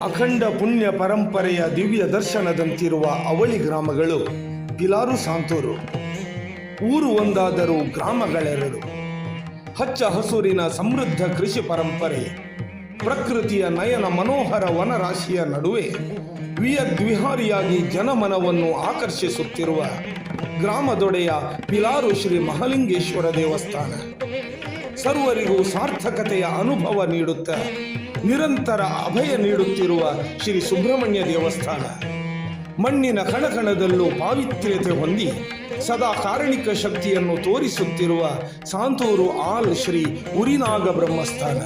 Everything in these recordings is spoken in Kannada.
ಅಖಂಡ ಪುಣ್ಯ ಪರಂಪರೆಯ ದಿವ್ಯ ದರ್ಶನದಂತಿರುವ ಅವಳಿ ಗ್ರಾಮಗಳು ಪಿಲಾರು ಸಾಂತೂರು. ಊರು ಒಂದಾದರೂ ಗ್ರಾಮಗಳೆರಡು. ಹಚ್ಚ ಹಸುರಿನ ಸಮೃದ್ಧ ಕೃಷಿ ಪರಂಪರೆ, ಪ್ರಕೃತಿಯ ನಯನ ಮನೋಹರ ವನರಾಶಿಯ ನಡುವೆ ವಿಹಾರಿಯಾಗಿ ಜನಮನವನ್ನು ಆಕರ್ಷಿಸುತ್ತಿರುವ ಗ್ರಾಮದೊಡೆಯ ಪಿಲಾರು ಶ್ರೀ ಮಹಾಲಿಂಗೇಶ್ವರ ದೇವಸ್ಥಾನ ಸರ್ವರಿಗೂ ಸಾರ್ಥಕತೆಯ ಅನುಭವ ನೀಡುತ್ತಾ ನಿರಂತರ ಅಭಯ ನೀಡುತ್ತಿರುವ ಶ್ರೀ ಸುಬ್ರಹ್ಮಣ್ಯ ದೇವಸ್ಥಾನ ಮಣ್ಣಿನ ಕಣಕಣದಲ್ಲೂ ಪಾವಿತ್ರ್ಯತೆ ಹೊಂದಿ ಸದಾ ಕಾರಣಿಕ ಶಕ್ತಿಯನ್ನು ತೋರಿಸುತ್ತಿರುವ ಸಾಂತೂರು ಆಲ್ ಶ್ರೀ ಉರಿನಾಗ ಬ್ರಹ್ಮಸ್ಥಾನ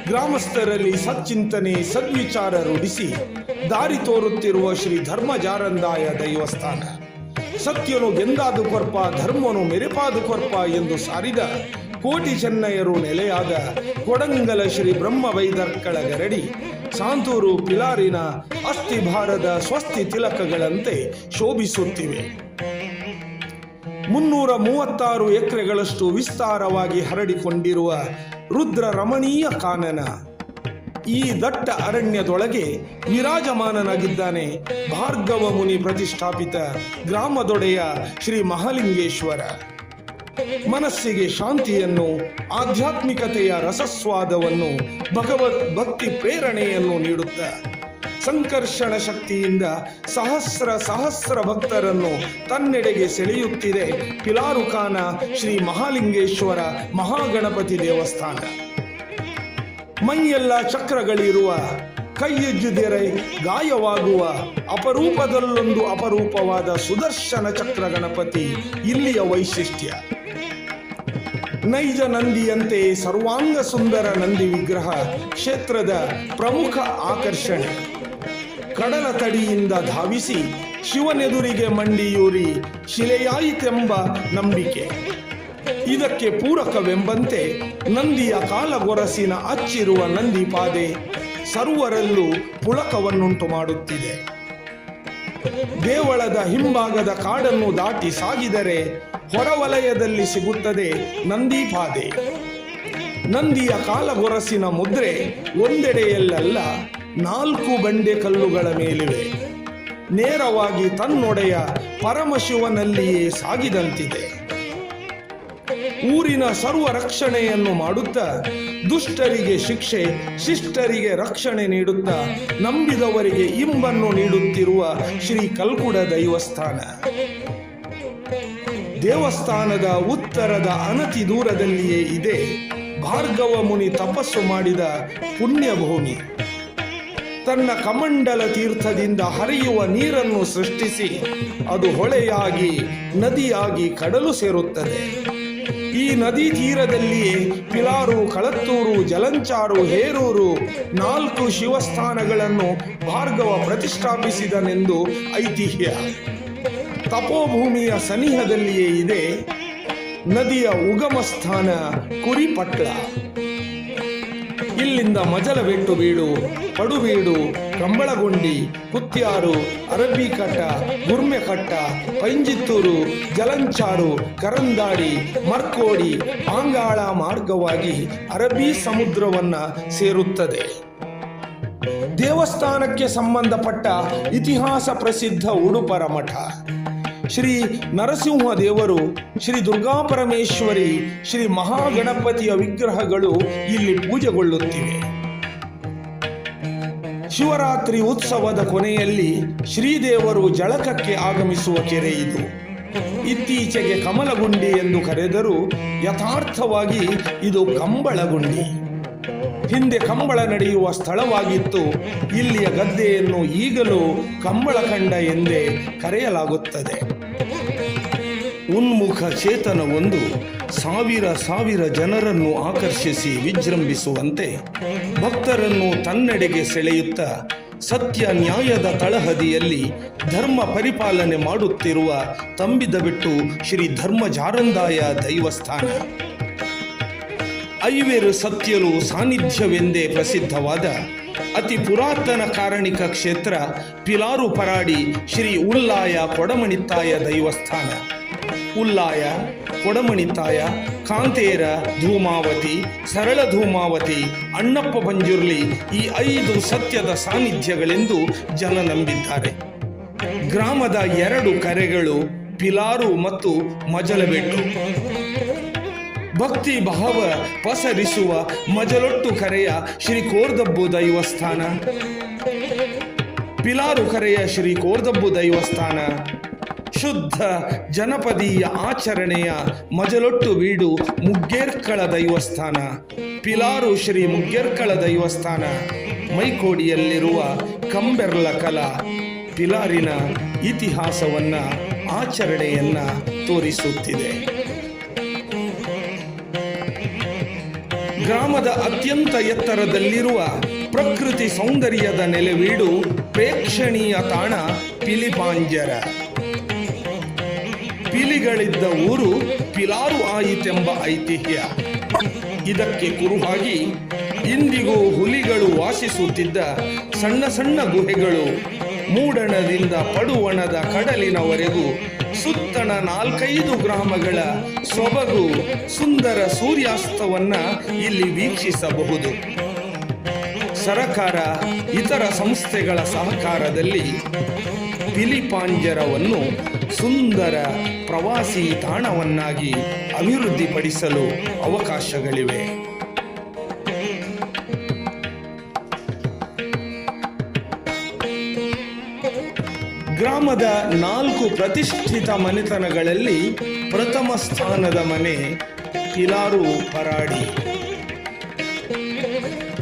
ಗ್ರಾಮಸ್ಥರಲ್ಲಿ ಸಚ್ಚಿಂತನೆ ಸದ್ವಿಚಾರ ರೂಢಿಸಿ ದಾರಿ ತೋರುತ್ತಿರುವ ಶ್ರೀ ಧರ್ಮ ಜಾರಂದಾಯ ದೈವಸ್ಥಾನ ಸತ್ಯನು ಗೆಂದಾದು ಕೊರ್ಪ ಧರ್ಮನು ಮೆರೆಪಾದು ಕೊರ್ಪ ಎಂದು ಸಾರಿದ ಕೋಟಿ ಚೆನ್ನಯರು ನೆಲೆಯಾದ ಕೊಡಂಗಲ ಶ್ರೀ ಬ್ರಹ್ಮ ವೈದರ್ಕಳ ಗರಡಿ ಸಾಂತೂರು ಪಿಲಾರಿನ ಅಸ್ಥಿಭಾರದ ಸ್ವಸ್ತಿ ತಿಲಕಗಳಂತೆ ಶೋಭಿಸುತ್ತಿವೆ. 336 ಎಕರೆಗಳಷ್ಟು ವಿಸ್ತಾರವಾಗಿ ಹರಡಿಕೊಂಡಿರುವ ರುದ್ರ ರಮಣೀಯ ಕಾನನ ಈ ದಟ್ಟ ಅರಣ್ಯದೊಳಗೆ ವಿರಾಜಮಾನನಾಗಿದ್ದಾನೆ ಭಾರ್ಗವ ಮುನಿ ಪ್ರತಿಷ್ಠಾಪಿತ ಗ್ರಾಮದೊಡೆಯ ಶ್ರೀ ಮಹಾಲಿಂಗೇಶ್ವರ. ಮನಸ್ಸಿಗೆ ಶಾಂತಿಯನ್ನು, ಆಧ್ಯಾತ್ಮಿಕತೆಯ ರಸಸ್ವಾದವನ್ನು, ಭಗವದ್ ಭಕ್ತಿ ಪ್ರೇರಣೆಯನ್ನು ನೀಡುತ್ತಾ ಸಂಕರ್ಷಣ ಶಕ್ತಿಯಿಂದ ಸಹಸ್ರ ಭಕ್ತರನ್ನು ತನ್ನೆಡೆಗೆ ಸೆಳೆಯುತ್ತಿದೆ ಪಿಲಾರುಖಾನ ಶ್ರೀ ಮಹಾಲಿಂಗೇಶ್ವರ ಮಹಾಗಣಪತಿ ದೇವಸ್ಥಾನ. ಮೈಯೆಲ್ಲ ಚಕ್ರಗಳಿರುವ, ಕೈಯೆಜ್ಜುದರೆ ಗಾಯವಾಗುವ ಅಪರೂಪದಲ್ಲೊಂದು ಅಪರೂಪವಾದ ಸುದರ್ಶನ ಚಕ್ರ ಗಣಪತಿ ಇಲ್ಲಿಯ ವೈಶಿಷ್ಟ್ಯ. ನೈಜ ನಂದಿಯಂತೆ ಸರ್ವಾಂಗ ಸುಂದರ ನಂದಿ ವಿಗ್ರಹ ಕ್ಷೇತ್ರದ ಪ್ರಮುಖ ಆಕರ್ಷಣೆ. ಕಡಲ ತಡಿಯಿಂದ ಧಾವಿಸಿ ಶಿವನೆದುರಿಗೆ ಮಂಡಿಯೂರಿ ಶಿಲೆಯಾಯಿತೆಂಬ ನಂಬಿಕೆ. ಇದಕ್ಕೆ ಪೂರಕವೆಂಬಂತೆ ನಂದಿಯ ಕಾಲಗೊರಸಿನ ಅಚ್ಚಿರುವ ನಂದಿ ಪಾದೆ ಸರ್ವರಲ್ಲೂ ಪುಳಕವನ್ನುಂಟು ಮಾಡುತ್ತಿದೆ. ದೇವಳದ ಹಿಂಭಾಗದ ಕಾಡನ್ನು ದಾಟಿ ಸಾಗಿದರೆ ಹೊರವಲಯದಲ್ಲಿ ಸಿಗುತ್ತದೆ ನಂದಿ ಪಾದೆ. ನಂದಿಯ ಕಾಲಗೊರಸಿನ ಮುದ್ರೆ ಒಂದೆಡೆಯಲ್ಲ 4 ಬಂಡೆ ಕಲ್ಲುಗಳ ಮೇಲಿವೆ. ನೇರವಾಗಿ ತನ್ನೊಡೆಯ ಪರಮಶಿವನಲ್ಲಿಯೇ ಸಾಗಿದಂತಿದೆ. ಊರಿನ ಸರ್ವ ರಕ್ಷಣೆಯನ್ನು ಮಾಡುತ್ತಾ ದುಷ್ಟರಿಗೆ ಶಿಕ್ಷೆ, ಶಿಷ್ಟರಿಗೆ ರಕ್ಷಣೆ ನೀಡುತ್ತಾ ನಂಬಿದವರಿಗೆ ಇಂಬನ್ನು ನೀಡುತ್ತಿರುವ ಶ್ರೀ ಕಲ್ಕುಡ ದೈವಸ್ಥಾನ. ದೇವಸ್ಥಾನದ ಉತ್ತರದ ಅನತಿ ದೂರದಲ್ಲಿಯೇ ಇದೆ ಭಾರ್ಗವ ಮುನಿ ತಪಸ್ಸು ಮಾಡಿದ ಪುಣ್ಯಭೂಮಿ. ತನ್ನ ಕಮಂಡಲ ತೀರ್ಥದಿಂದ ಹರಿಯುವ ನೀರನ್ನು ಸೃಷ್ಟಿಸಿ ಅದು ಹೊಳೆಯಾಗಿ ನದಿಯಾಗಿ ಕಡಲು ಸೇರುತ್ತದೆ. ಈ ನದಿ ತೀರದಲ್ಲಿಯೇ ಪಿಲಾರು, ಕಳತ್ತೂರು, ಜಲಂಚಾರು, ಹೇರೂರು 4 ಶಿವಸ್ಥಾನಗಳನ್ನು ಭಾರ್ಗವ ಪ್ರತಿಷ್ಠಾಪಿಸಿದನೆಂದು ಐತಿಹ್ಯ. ತಪೋಭೂಮಿಯ ಸನಿಹದಲ್ಲಿಯೇ ಇದೆ ನದಿಯ ಉಗಮ ಸ್ಥಾನ ಕುರಿಪಟ್ಲ. ಇಲ್ಲಿಂದ ಮಜಲಬೆಟ್ಟು ಬೀಡು, ಪಡುಬೀಡು, ಕಂಬಳಗೊಂಡಿ, ಕುತ್ಯಾರು, ಅರಬ್ಬಿಕಟ್ಟ, ಗುರ್ಮೆಕಟ್ಟ, ಪೈಂಜಿತ್ತೂರು, ಜಲಂಚಾರು, ಕರಂದಾಡಿ, ಮರ್ಕೋಡಿ, ಪಾಂಗಾಳ ಮಾರ್ಗವಾಗಿ ಅರಬ್ಬಿ ಸಮುದ್ರವನ್ನ ಸೇರುತ್ತದೆ. ದೇವಸ್ಥಾನಕ್ಕೆ ಸಂಬಂಧಪಟ್ಟ ಇತಿಹಾಸ ಪ್ರಸಿದ್ಧ ಉಡುಪರ ಮಠ, ಶ್ರೀ ನರಸಿಂಹ ದೇವರು, ಶ್ರೀ ದುರ್ಗಾಪರಮೇಶ್ವರಿ, ಶ್ರೀ ಮಹಾಗಣಪತಿಯ ವಿಗ್ರಹಗಳು ಇಲ್ಲಿ ಪೂಜೆಗೊಳ್ಳುತ್ತಿವೆ. ಶಿವರಾತ್ರಿ ಉತ್ಸವದ ಕೊನೆಯಲ್ಲಿ ಶ್ರೀದೇವರು ಜಳಕಕ್ಕೆ ಆಗಮಿಸುವ ಕೆರೆ ಇದು. ಇತ್ತೀಚೆಗೆ ಕಮಲಗುಂಡಿ ಎಂದು ಕರೆದರೂ ಯಥಾರ್ಥವಾಗಿ ಇದು ಕಂಬಳಗುಂಡಿ. ಹಿಂದೆ ಕಂಬಳ ನಡೆಯುವ ಸ್ಥಳವಾಗಿತ್ತು. ಇಲ್ಲಿಯ ಗದ್ದೆಯನ್ನು ಈಗಲೂ ಕಂಬಳಖಂಡ ಎಂದೇ ಕರೆಯಲಾಗುತ್ತದೆ. ಉನ್ಮುಖ ಚೇತನವೊಂದು ಸಾವಿರ ಜನರನ್ನು ಆಕರ್ಷಿಸಿ ವಿಜೃಂಭಿಸುವಂತೆ ಭಕ್ತರನ್ನು ತನ್ನೆಡೆಗೆ ಸೆಳೆಯುತ್ತಾ ಸತ್ಯ ನ್ಯಾಯದ ತಳಹದಿಯಲ್ಲಿ ಧರ್ಮ ಪರಿಪಾಲನೆ ಮಾಡುತ್ತಿರುವ ತಂಬಿದಬಿಟ್ಟು ಶ್ರೀ ಧರ್ಮ ಜಾರಂದಾಯ ದೈವಸ್ಥಾನ. ಐವೇರು ಸತ್ಯಲು ಸಾನ್ನಿಧ್ಯವೆಂದೇ ಪ್ರಸಿದ್ಧವಾದ ಅತಿ ಪುರಾತನ ಕಾರಣಿಕ ಕ್ಷೇತ್ರ ಪಿಲಾರು ಪರಾಡಿ ಶ್ರೀ ಉಳ್ಳಾಯ ಕೊಡಮಣಿತ್ತಾಯ ದೈವಸ್ಥಾನ. ಉಳ್ಳಾಯ, ಕೊಡಮಣಿತ್ತಾಯ, ಕಾಂತೇರ, ಧೂಮಾವತಿ, ಸರಳ ಧೂಮಾವತಿ, ಅಣ್ಣಪ್ಪ ಪಂಜುರ್ಲಿ ಈ 5 ಸತ್ಯದ ಸಾನ್ನಿಧ್ಯಗಳೆಂದು ಜನ ನಂಬಿದ್ದಾರೆ. ಗ್ರಾಮದ 2 ಕರೆಗಳು ಪಿಲಾರು ಮತ್ತು ಮಜಲಬೆಟ್ಟು. ಭಕ್ತಿ ಭಾವ ಪಸರಿಸುವ ಮಜಲೊಟ್ಟು ಕರೆಯ ಶ್ರೀ ಕೋರ್ದಬ್ಬು ದೈವಸ್ಥಾನ, ಪಿಲಾರು ಕರೆಯ ಶ್ರೀ ಕೋರ್ದಬ್ಬು ದೈವಸ್ಥಾನ, ಶುದ್ಧ ಜನಪದೀಯ ಆಚರಣೆಯ ಮಜಲೊಟ್ಟು ಬೀಡು ಮುಗ್ಗೇರ್ಕಳ ದೈವಸ್ಥಾನ, ಪಿಲಾರು ಶ್ರೀ ಮುಗ್ಗೇರ್ಕಳ ದೈವಸ್ಥಾನ, ಮೈಕೋಡಿಯಲ್ಲಿರುವ ಕಂಬೆರ್ಲ ಕಲಾ ಪಿಲಾರಿನ ಇತಿಹಾಸವನ್ನ ಆಚರಣೆಯನ್ನ ತೋರಿಸುತ್ತಿದೆ. ಗ್ರಾಮದ ಅತ್ಯಂತ ಎತ್ತರದಲ್ಲಿರುವ ಪ್ರಕೃತಿ ಸೌಂದರ್ಯದ ನೆಲೆವೀಡು ಪ್ರೇಕ್ಷಣೀಯ ತಾಣ ಪಿಲಿಪಾಂಜರ. ಪಿಲಿಗಳಿದ್ದ ಊರು ಪಿಲಾರು ಆಯಿತೆಂಬ ಐತಿಹ್ಯ. ಇದಕ್ಕೆ ಕುರುಹಾಗಿ ಇಂದಿಗೂ ಹುಲಿಗಳು ವಾಸಿಸುತ್ತಿದ್ದ ಸಣ್ಣ ಸಣ್ಣ ಗುಹೆಗಳು ಮೂಡಣದಿಂದ ಪಡುವಣದ ಕಡಲಿನವರೆಗೂ ಸುತ್ತಣ 4-5 ಗ್ರಾಮಗಳ ಸೊಬಗು ಸುಂದರ ಸೂರ್ಯಾಸ್ತವನ್ನ ಇಲ್ಲಿ ವೀಕ್ಷಿಸಬಹುದು. ಸರಕಾರ ಇತರ ಸಂಸ್ಥೆಗಳ ಸಹಕಾರದಲ್ಲಿ ಪಿಲಿಪಾಂಜರವನ್ನು ಸುಂದರ ಪ್ರವಾಸಿ ತಾಣವನ್ನಾಗಿ ಅಭಿವೃದ್ಧಿಪಡಿಸಲು ಅವಕಾಶಗಳಿವೆ. ಗ್ರಾಮದ 4 ಪ್ರತಿಷ್ಠಿತ ಮನೆತನಗಳಲ್ಲಿ ಪ್ರಥಮ ಸ್ಥಾನದ ಮನೆ ಪಿಲಾರು ಪರಾಡಿ.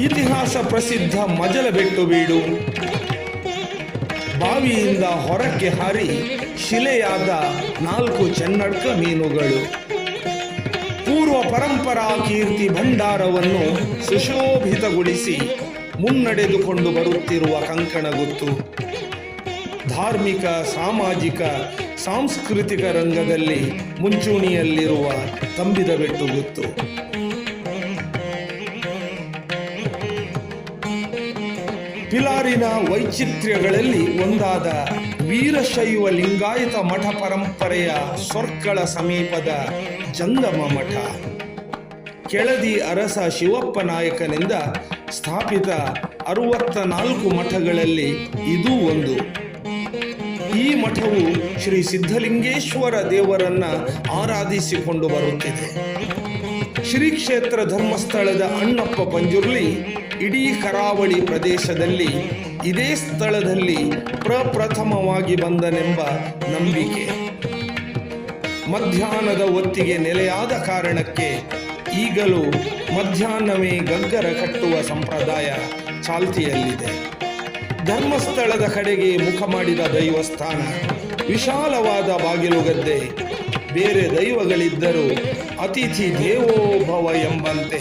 ಇತಿಹಾಸ ಪ್ರಸಿದ್ಧ ಮಜಲಬೆಟ್ಟು ಬೀಡು. ಬಾವಿಯಿಂದ ಹೊರಕ್ಕೆ ಹಾರಿ ಶಿಲೆಯಾದ 4 ಚೆನ್ನಡ್ಕ ಮೀನುಗಳು. ಪೂರ್ವ ಪರಂಪರಾ ಕೀರ್ತಿ ಭಂಡಾರವನ್ನು ಸುಶೋಭಿತಗೊಳಿಸಿ ಮುನ್ನಡೆದುಕೊಂಡು ಬರುತ್ತಿರುವ ಕಂಕಣಗುತ್ತು. ಧಾರ್ಮಿಕ, ಸಾಮಾಜಿಕ, ಸಾಂಸ್ಕೃತಿಕ ರಂಗದಲ್ಲಿ ಮುಂಚೂಣಿಯಲ್ಲಿರುವ ತಂಬಿದ ಬೆಟ್ಟುಗುತ್ತು. ಪಿಲಾರಿನ ವೈಚಿತ್ರ್ಯಗಳಲ್ಲಿ ಒಂದಾದ ವೀರಶೈವ ಲಿಂಗಾಯತ ಮಠ ಪರಂಪರೆಯ ಸೊರ್ಕಳ ಸಮೀಪದ ಜಂಗಮ ಮಠ. ಕೆಳದಿ ಅರಸ ಶಿವಪ್ಪ ನಾಯಕನಿಂದ ಸ್ಥಾಪಿತ 64 ಮಠಗಳಲ್ಲಿ ಇದೂ ಒಂದು. ಈ ಮಠವು ಶ್ರೀ ಸಿದ್ಧಲಿಂಗೇಶ್ವರ ದೇವರನ್ನ ಆರಾಧಿಸಿಕೊಂಡು ಬರುತ್ತಿದೆ. ಶ್ರೀ ಕ್ಷೇತ್ರ ಧರ್ಮಸ್ಥಳದ ಅಣ್ಣಪ್ಪ ಪಂಜುರ್ಲಿ ಇಡೀ ಕರಾವಳಿ ಪ್ರದೇಶದಲ್ಲಿ ಇದೇ ಸ್ಥಳದಲ್ಲಿ ಪ್ರಪ್ರಥಮವಾಗಿ ಬಂದನೆಂಬ ನಂಬಿಕೆ. ಮಧ್ಯಾಹ್ನದ ಹೊತ್ತಿಗೆ ನೆಲೆಯಾದ ಕಾರಣಕ್ಕೆ ಈಗಲೂ ಮಧ್ಯಾಹ್ನವೇ ಗಗ್ಗರ ಕಟ್ಟುವ ಸಂಪ್ರದಾಯ ಚಾಲ್ತಿಯಲ್ಲಿದೆ. ಧರ್ಮಸ್ಥಳದ ಕಡೆಗೆ ಮುಖ ಮಾಡಿದ ದೈವಸ್ಥಾನ, ವಿಶಾಲವಾದ ಬಾಗಿಲುಗದ್ದೆ. ಬೇರೆ ದೈವಗಳಿದ್ದರೂ ಅತಿಥಿ ದೇವೋಭವ ಎಂಬಂತೆ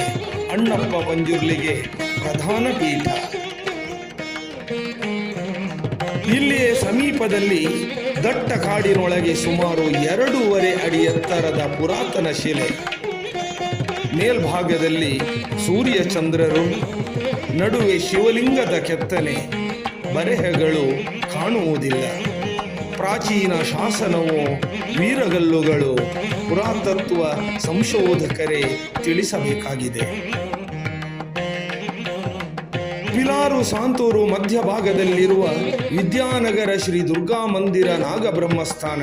ಅಣ್ಣಪ್ಪ ಪಂಜುರ್ಲಿಗೆ ಪ್ರಧಾನ ಪೀಠ. ಇಲ್ಲಿಯೇ ಸಮೀಪದಲ್ಲಿ ದಟ್ಟ ಕಾಡಿನೊಳಗೆ ಸುಮಾರು 2.5 ಅಡಿ ಎತ್ತರದ ಪುರಾತನ ಶಿಲೆ. ಮೇಲ್ಭಾಗದಲ್ಲಿ ಸೂರ್ಯಚಂದ್ರರು, ನಡುವೆ ಶಿವಲಿಂಗದ ಕೆತ್ತನೆ, ಬರೆಹಗಳು ಕಾಣುವುದಿಲ್ಲ. ಪ್ರಾಚೀನ ಶಾಸನವು ವೀರಗಲ್ಲುಗಳು ಪುರಾತತ್ವ ಸಂಶೋಧಕರೇ ತಿಳಿಸಬೇಕಾಗಿದೆ. ಪಿಲಾರು ಸಾಂತೂರು ಮಧ್ಯಭಾಗದಲ್ಲಿರುವ ವಿದ್ಯಾನಗರ ಶ್ರೀ ದುರ್ಗಾ ಮಂದಿರ ನಾಗಬ್ರಹ್ಮಸ್ಥಾನ.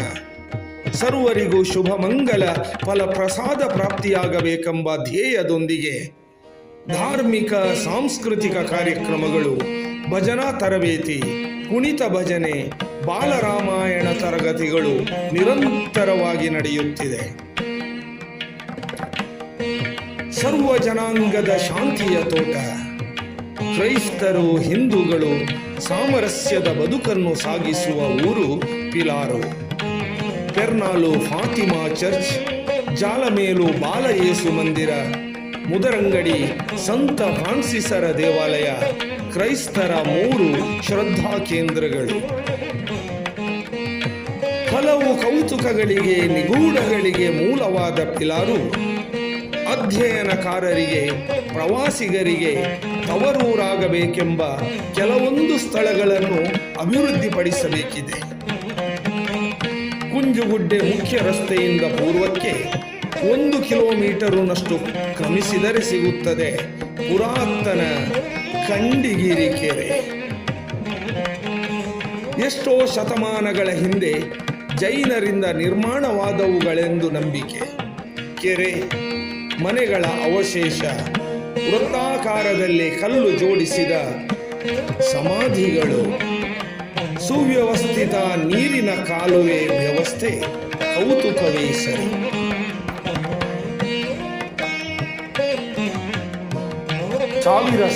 ಸರ್ವರಿಗೂ ಶುಭ ಮಂಗಲ ಫಲಪ್ರಸಾದ ಪ್ರಾಪ್ತಿಯಾಗಬೇಕೆಂಬ ಧ್ಯೇಯದೊಂದಿಗೆ ಧಾರ್ಮಿಕ ಸಾಂಸ್ಕೃತಿಕ ಕಾರ್ಯಕ್ರಮಗಳು, ಭಜನಾ ತರಬೇತಿ, ಕುಣಿತ ಭಜನೆ, ಬಾಲರಾಮಾಯಣ ತರಗತಿಗಳು ನಿರಂತರವಾಗಿ ನಡೆಯುತ್ತಿದೆ. ಸರ್ವ ಜನಾಂಗದ ಶಾಂತಿಯ ತೋಟ. ಕ್ರೈಸ್ತರು, ಹಿಂದೂಗಳು ಸಾಮರಸ್ಯದ ಬದುಕನ್ನು ಸಾಗಿಸುವ ಊರು ಪಿಲಾರು. ಪೆರ್ನಾಲು ಫಾತಿಮಾ ಚರ್ಚ್, ಜಾಲಮೇಲು ಬಾಲಯೇಸು ಮಂದಿರ, ಮುದರಂಗಡಿ ಸಂತ ಫ್ರಾನ್ಸಿಸರ ದೇವಾಲಯ ಕ್ರೈಸ್ತರ 3 ಶ್ರದ್ಧಾ ಕೇಂದ್ರಗಳು. ಹಲವು ಕೌತುಕಗಳಿಗೆ, ನಿಗೂಢಗಳಿಗೆ ಮೂಲವಾದ ಪಿಲಾರು ಅಧ್ಯಯನಕಾರರಿಗೆ, ಪ್ರವಾಸಿಗರಿಗೆ ತವರೂರಾಗಬೇಕೆಂಬ ಕೆಲವೊಂದು ಸ್ಥಳಗಳನ್ನು ಅಭಿವೃದ್ಧಿಪಡಿಸಬೇಕಿದೆ. ಕುಂಜುಗುಡ್ಡೆ ಮುಖ್ಯ ರಸ್ತೆಯಿಂದ ಪೂರ್ವಕ್ಕೆ 1 ಕಿಲೋಮೀಟರುನಷ್ಟು ಕ್ರಮಿಸಿದರೆ ಸಿಗುತ್ತದೆ ಪುರಾತನ ಕಂಡಿಗಿರಿ ಕೆರೆ. ಎಷ್ಟೋ ಶತಮಾನಗಳ ಹಿಂದೆ ಜೈನರಿಂದ ನಿರ್ಮಾಣವಾದವುಗಳೆಂದು ನಂಬಿಕೆ. ಕೆರೆ, ಮನೆಗಳ ಅವಶೇಷ, ವೃತ್ತಾಕಾರದಲ್ಲಿ ಕಲ್ಲು ಜೋಡಿಸಿದ ಸಮಾಧಿಗಳು, ಸುವ್ಯವಸ್ಥಿತ ನೀರಿನ ಕಾಲುವೆ ವ್ಯವಸ್ಥೆ ಕೌತುಕವೇ ಸರಿ.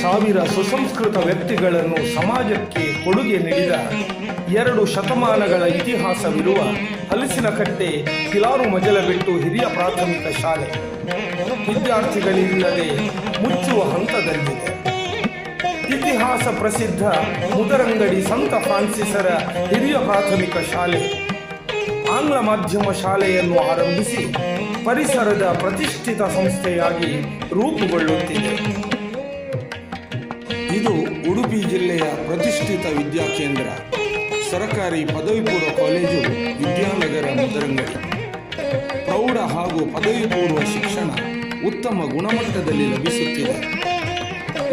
ಸಾವಿರ ಸುಸಂಸ್ಕೃತ ವ್ಯಕ್ತಿಗಳನ್ನು ಸಮಾಜಕ್ಕೆ ಕೊಡುಗೆ ನೀಡಿದ 2 ಶತಮಾನಗಳ ಇತಿಹಾಸವಿರುವ ಹಲಸಿನಕಟ್ಟೆ ಪಿಲಾರು ಮಜಲಬೆಟ್ಟು ಹಿರಿಯ ಪ್ರಾಥಮಿಕ ಶಾಲೆ ವಿದ್ಯಾರ್ಥಿಗಳಿಲ್ಲದೆ ಮುಚ್ಚುವ ಹಂತದಲ್ಲಿದೆ. ಇತಿಹಾಸ ಪ್ರಸಿದ್ಧ ಮುದರಂಗಡಿ ಸಂತ ಫ್ರಾನ್ಸಿಸರ ಹಿರಿಯ ಪ್ರಾಥಮಿಕ ಶಾಲೆ ಆಂಗ್ಲ ಮಾಧ್ಯಮ ಶಾಲೆಯನ್ನು ಆರಂಭಿಸಿ ಪರಿಸರದ ಪ್ರತಿಷ್ಠಿತ ಸಂಸ್ಥೆಯಾಗಿ ರೂಪುಗೊಳ್ಳುತ್ತಿದೆ. ಇದು ಉಡುಪಿ ಜಿಲ್ಲೆಯ ಪ್ರತಿಷ್ಠಿತ ವಿದ್ಯಾಕೇಂದ್ರ ಸರಕಾರಿ ಪದವಿ ಪೂರ್ವ ಕಾಲೇಜು ವಿದ್ಯಾನಗರ ಮುದರಂಗಡಿ. ಪ್ರೌಢ ಹಾಗೂ ಪದವಿ ಪೂರ್ವ ಶಿಕ್ಷಣ ಉತ್ತಮ ಗುಣಮಟ್ಟದಲ್ಲಿ ಲಭಿಸುತ್ತಿದೆ.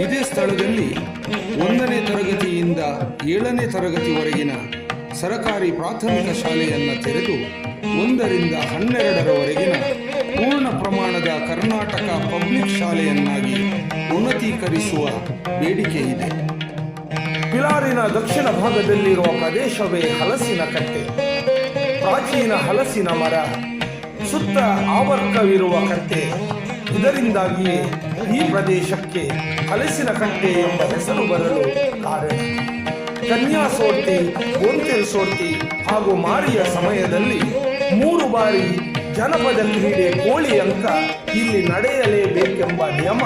ಇದೇ ಸ್ಥಳದಲ್ಲಿ 1ನೇ ತರಗತಿಯಿಂದ 7ನೇ ತರಗತಿವರೆಗಿನ ಸರಕಾರಿ ಪ್ರಾಥಮಿಕ ಶಾಲೆಯನ್ನು ತೆರೆದು 1ರಿಂದ 12ರವರೆಗಿನ ಪೂರ್ಣ ಪ್ರಮಾಣದ ಕರ್ನಾಟಕ ಪಬ್ಲಿಕ್ ಶಾಲೆಯನ್ನಾಗಿ ಉನ್ನತೀಕರಿಸುವ ಬೇಡಿಕೆ ಇದೆ. ಪಿಲಾರಿನ ದಕ್ಷಿಣ ಭಾಗದಲ್ಲಿರುವ ಪ್ರದೇಶವೇ ಹಲಸಿನಕಟ್ಟೆ. ಪ್ರಾಚೀನ ಹಲಸಿನ ಮರ, ಸುತ್ತ ಆವರ್ಕವಿರುವ ಕಟ್ಟೆ. ಇದರಿಂದಾಗಿಯೇ ಈ ಪ್ರದೇಶಕ್ಕೆ ಹಲಸಿನಕಟ್ಟೆ ಎಂಬ ಹೆಸರು ಬರಲು ಕಾರಣ. ಕನ್ಯಾಸೋಡ್ತಿ, ಗೋಂತೆಲ್ ಸೋಡ್ತಿ ಹಾಗೂ ಮಾರಿಯ ಸಮಯದಲ್ಲಿ 3 ಬಾರಿ ಜನಪದ ಕ್ರೀಡೆ ಕೋಳಿ ಅಂಕ ಇಲ್ಲಿ ನಡೆಯಲೇಬೇಕೆಂಬ ನಿಯಮ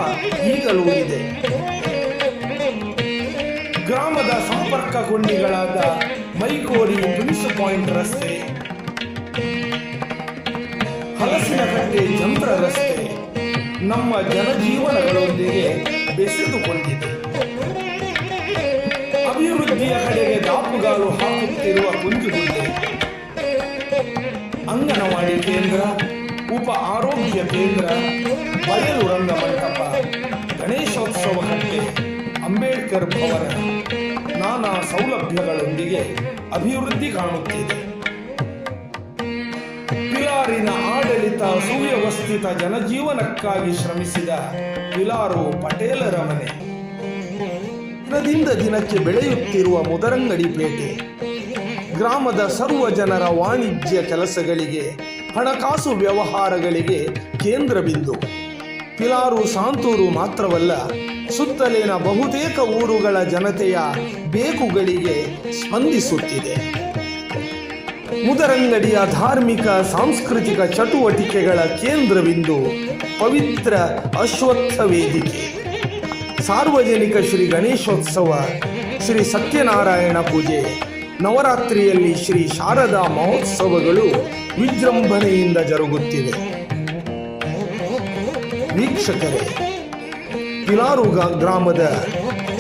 ಈಗಲೂ ಇದೆ. ಗ್ರಾಮದ ಸಂಪರ್ಕ ಕೊಂಡಿಗಳಾದ ಮೈಕೋಡಿ ಪ್ರಿನ್ಸ್ ಪಾಯಿಂಟ್ ರಸ್ತೆ, ಹಲಸಿನಕಟ್ಟೆ ಜಂತ್ರ ರಸ್ತೆ ನಮ್ಮ ಜನಜೀವನಗಳೊಂದಿಗೆ ಬೆಸೆದುಕೊಂಡಿದೆ. ಅಭಿವೃದ್ಧಿಯ ಕಡೆಗೆ ದಾಪುಗಾಲು ಹಾಕುತ್ತಿರುವ ಕುಂಜುಗುಡ್ಡೆ, ಅಂಗನವಾಡಿ ಕೇಂದ್ರ, ಉಪ ಆರೋಗ್ಯ ಕೇಂದ್ರ, ಬಯಲು ರಂಗಮಂಟಪ, ಗಣೇಶೋತ್ಸವ ಕಟ್ಟೆ, ಅಂಬೇಡ್ಕರ್ ಭವನ ನಾನಾ ಸೌಲಭ್ಯಗಳೊಂದಿಗೆ ಅಭಿವೃದ್ಧಿ ಕಾಣುತ್ತಿದೆ. ಪಿಲಾರಿನ ಆಡಳಿತ ಸುವ್ಯವಸ್ಥಿತ ಜನಜೀವನಕ್ಕಾಗಿ ಶ್ರಮಿಸಿದ ಪಿಲಾರು ಪಟೇಲರ ಮನೆ. ದಿನದಿಂದ ದಿನಕ್ಕೆ ಬೆಳೆಯುತ್ತಿರುವ ಮುದರಂಗಡಿ ಪೇಟೆ ಗ್ರಾಮದ ಸರ್ವ ಜನರ ವಾಣಿಜ್ಯ ಕೆಲಸಗಳಿಗೆ, ಹಣಕಾಸು ವ್ಯವಹಾರಗಳಿಗೆ ಕೇಂದ್ರ ಬಿಂದು. ಪಿಲಾರು ಸಾಂತೂರು ಮಾತ್ರವಲ್ಲ, ಸುತ್ತಲಿನ ಬಹುತೇಕ ಊರುಗಳ ಜನತೆಯ ಬೇಕುಗಳಿಗೆ ಸ್ಪಂದಿಸುತ್ತಿದೆ. ಮುದರಂಗಡಿಯ ಧಾರ್ಮಿಕ ಸಾಂಸ್ಕೃತಿಕ ಚಟುವಟಿಕೆಗಳ ಕೇಂದ್ರ ಬಿಂದು ಪವಿತ್ರ ಅಶ್ವತ್ಥ ವೇದಿಕೆ. ಸಾರ್ವಜನಿಕ ಶ್ರೀ ಗಣೇಶೋತ್ಸವ, ಶ್ರೀ ಸತ್ಯನಾರಾಯಣ ಪೂಜೆ, ನವರಾತ್ರಿಯಲ್ಲಿ ಶ್ರೀ ಶಾರದಾ ಮಹೋತ್ಸವಗಳು ವಿಜೃಂಭಣೆಯಿಂದ ಜರುಗುತ್ತಿವೆ. ವೀಕ್ಷಕರೇ, ಪಿಲಾರು ಗ್ರಾಮದ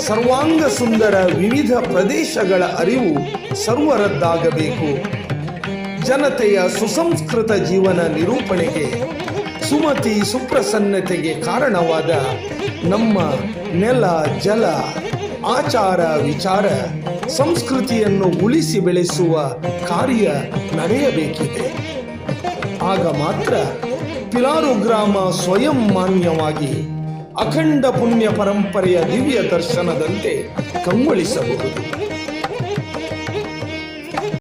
ಸರ್ವಾಂಗ ಸುಂದರ ವಿವಿಧ ಪ್ರದೇಶಗಳ ಅರಿವು ಸರ್ವರದ್ದಾಗಬೇಕು. ಜನತೆಯ ಸುಸಂಸ್ಕೃತ ಜೀವನ ನಿರೂಪಣೆಗೆ, ಸುಮತಿ ಸುಪ್ರಸನ್ನತೆಗೆ ಕಾರಣವಾದ ನಮ್ಮ ನೆಲ, ಜಲ, ಆಚಾರ, ವಿಚಾರ, ಸಂಸ್ಕೃತಿಯನ್ನು ಉಳಿಸಿ ಬೆಳೆಸುವ ಕಾರ್ಯ ನಡೆಯಬೇಕಿದೆ. ಆಗ ಮಾತ್ರ ಪಿಲಾರು ಗ್ರಾಮ ಸ್ವಯಂ ಮಾನ್ಯವಾಗಿ ಅಖಂಡ ಪುಣ್ಯ ಪರಂಪರೆಯ ದಿವ್ಯ ದರ್ಶನದಂತೆ ಕಂಗೊಳಿಸಬಹುದು.